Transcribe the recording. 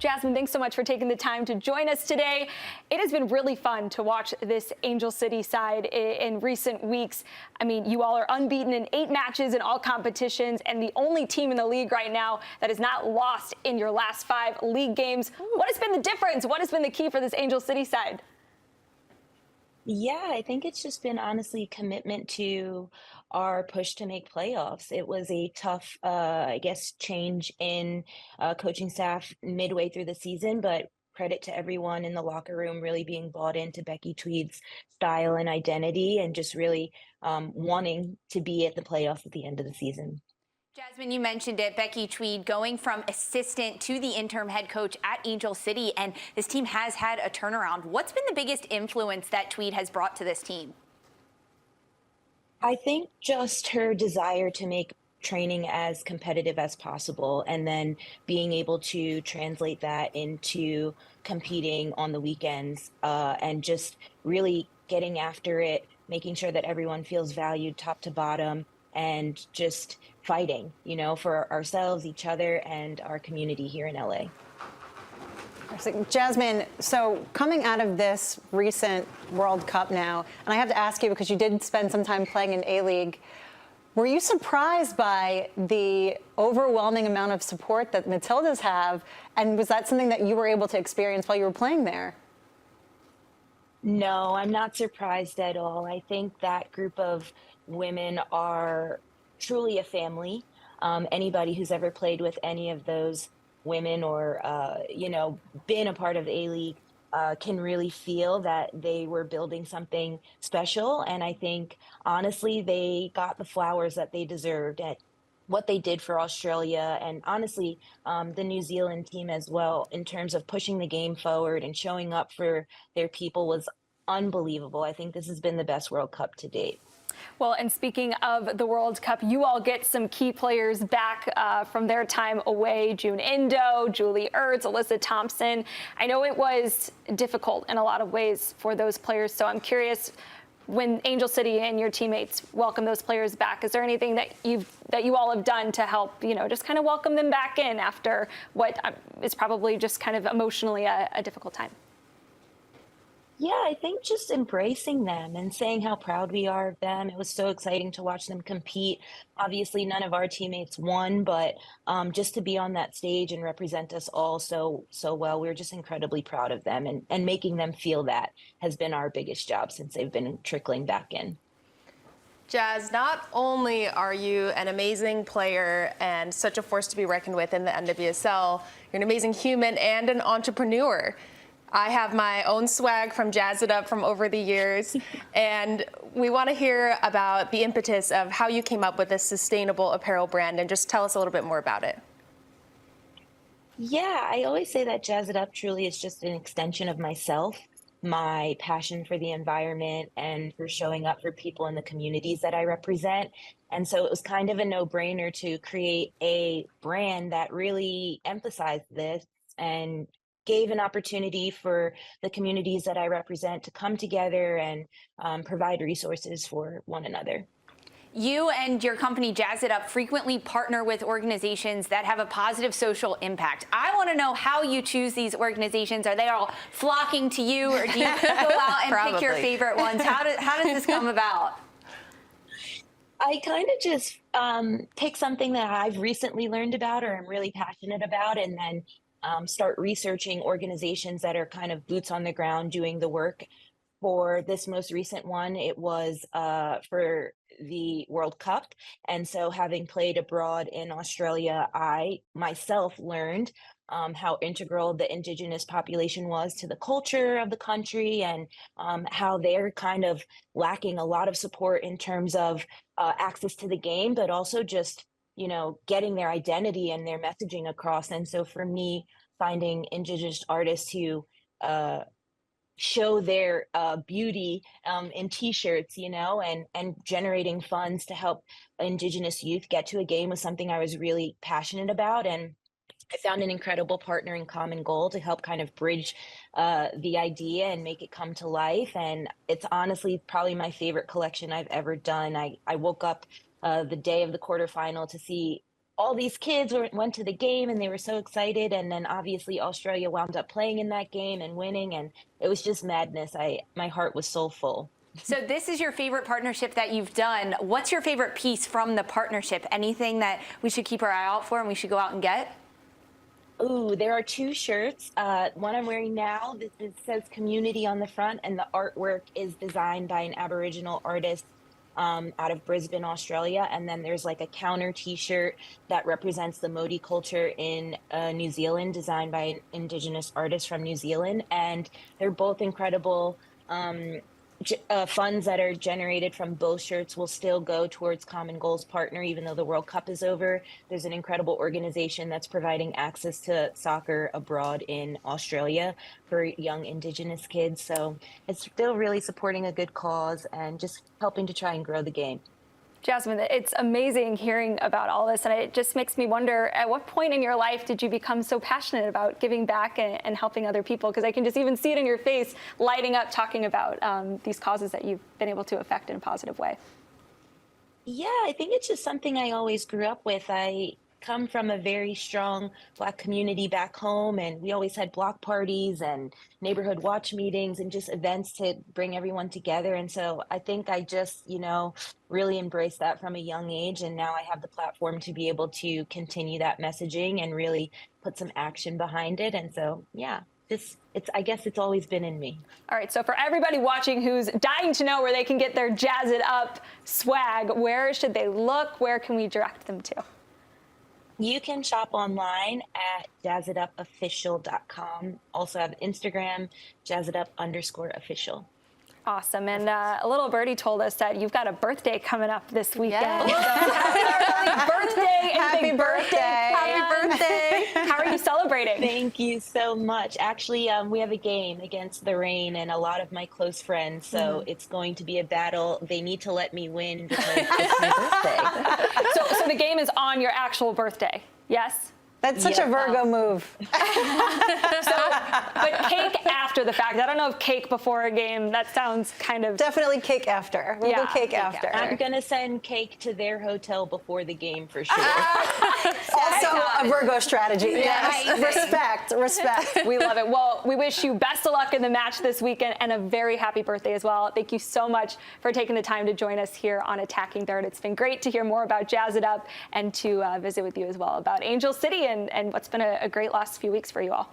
Jasmine, thanks so much for taking the time to join us today. It has been really fun to watch this Angel City side in recent weeks. I mean, you all are unbeaten in 8 matches in all competitions and the only team in the league right now that has not lost in your last 5 league games. What has been the difference? What has been the key for this Angel City side? Yeah, I think it's just been honestly commitment to our push to make playoffs. It was a tough, I guess, change in coaching staff midway through the season, but credit to everyone in the locker room really being bought into Becky Tweed's style and identity and just really wanting to be at the playoffs at the end of the season. Jasmine, you mentioned it, Becky Tweed going from assistant to the interim head coach at Angel City, and this team has had a turnaround. What's been the biggest influence that Tweed has brought to this team? I think just her desire to make training as competitive as possible and then being able to translate that into competing on the weekends and just really getting after it, making sure that everyone feels valued top to bottom and just fighting, for ourselves, each other, and our community here in LA. Jasmine, so coming out of this recent World Cup now, and I have to ask you because you did spend some time playing in A-League, were you surprised by the overwhelming amount of support that Matildas have, and was that something that you were able to experience while you were playing there? No, I'm not surprised at all. I think that group of women are truly a family. Anybody who's ever played with any of those women or, been a part of A-League can really feel that they were building something special. And I think, honestly, they got the flowers that they deserved at what they did for Australia and honestly, the New Zealand team as well, in terms of pushing the game forward and showing up for their people was unbelievable. I think this has been the best World Cup to date. Well, and speaking of the World Cup, you all get some key players back from their time away. June Indo, Julie Ertz, Alyssa Thompson. I know it was difficult in a lot of ways for those players. So I'm curious, when Angel City and your teammates welcome those players back, is there anything that you all have done to help, just kind of welcome them back in after what is probably just kind of emotionally a difficult time? Yeah, I think just embracing them and saying how proud we are of them. It was so exciting to watch them compete. Obviously, none of our teammates won, but just to be on that stage and represent us all so well, we're just incredibly proud of them. And making them feel that has been our biggest job since they've been trickling back in. Jazz, not only are you an amazing player and such a force to be reckoned with in the NWSL, you're an amazing human and an entrepreneur. I have my own swag from Jazz It Up from over the years, and we want to hear about the impetus of how you came up with this sustainable apparel brand, and just tell us a little bit more about it. Yeah, I always say that Jazz It Up truly is just an extension of myself, my passion for the environment and for showing up for people in the communities that I represent. And so it was kind of a no-brainer to create a brand that really emphasized this and gave an opportunity for the communities that I represent to come together and provide resources for one another. You and your company, Jazz It Up, frequently partner with organizations that have a positive social impact. I want to know how you choose these organizations. Are they all flocking to you, or do you go out and pick your favorite ones? How does this come about? I kind of just pick something that I've recently learned about or I'm really passionate about, and then start researching organizations that are kind of boots on the ground doing the work. For this most recent one, it was for the World Cup. And so having played abroad in Australia, I myself learned how integral the Indigenous population was to the culture of the country and how they're kind of lacking a lot of support in terms of access to the game, but also just getting their identity and their messaging across. And so for me, finding Indigenous artists who show their beauty in t-shirts, and generating funds to help Indigenous youth get to a game was something I was really passionate about. And I found an incredible partner in common goal to help kind of bridge the idea and make it come to life. And it's honestly probably my favorite collection I've ever done. I woke up the day of the quarterfinal to see all these kids went to the game and they were so excited. And then obviously Australia wound up playing in that game and winning. And it was just madness. My heart was so full. So this is your favorite partnership that you've done. What's your favorite piece from the partnership? Anything that we should keep our eye out for and we should go out and get? Ooh, there are 2 shirts. One I'm wearing now, it says community on the front, and the artwork is designed by an Aboriginal artist out of Brisbane, Australia. And then there's like a counter t-shirt that represents the Māori culture in New Zealand, designed by an Indigenous artist from New Zealand. And they're both incredible. Funds that are generated from both shirts will still go towards Common Goals Partner, even though the World Cup is over. There's an incredible organization that's providing access to soccer abroad in Australia for young Indigenous kids. So it's still really supporting a good cause and just helping to try and grow the game. Jasmine, it's amazing hearing about all this, and it just makes me wonder, at what point in your life did you become so passionate about giving back and helping other people? Because I can just even see it in your face, lighting up, talking about these causes that you've been able to affect in a positive way. Yeah, I think it's just something I always grew up with. I come from a very strong Black community back home, and we always had block parties and neighborhood watch meetings and just events to bring everyone together. And so I think I just, really embraced that from a young age. And now I have the platform to be able to continue that messaging and really put some action behind it. And so, yeah. I guess it's always been in me. All right, so for everybody watching who's dying to know where they can get their Jazz It Up swag, where should they look? Where can we direct them to? You can shop online at jazzitupofficial.com. Also have Instagram, jazzitup_official. Awesome. And a little birdie told us that you've got a birthday coming up this weekend. Yes. So happy birthday. Happy birthday. Happy birthday. How are you celebrating? Thank you so much. Actually, we have a game against the Rain and a lot of my close friends, so it's going to be a battle. They need to let me win because it's my birthday. So the game is on your actual birthday, yes? That's such a Virgo move. But cake after the fact. I don't know if cake before a game, that sounds kind of... Definitely cake after. We'll go cake after. I'm going to send cake to their hotel before the game for sure. Also a Virgo strategy. Yes. Respect. We love it. Well, we wish you best of luck in the match this weekend and a very happy birthday as well. Thank you so much for taking the time to join us here on Attacking Third. It's been great to hear more about Jazz It Up and to visit with you as well about Angel City and what's been a great last few weeks for you all.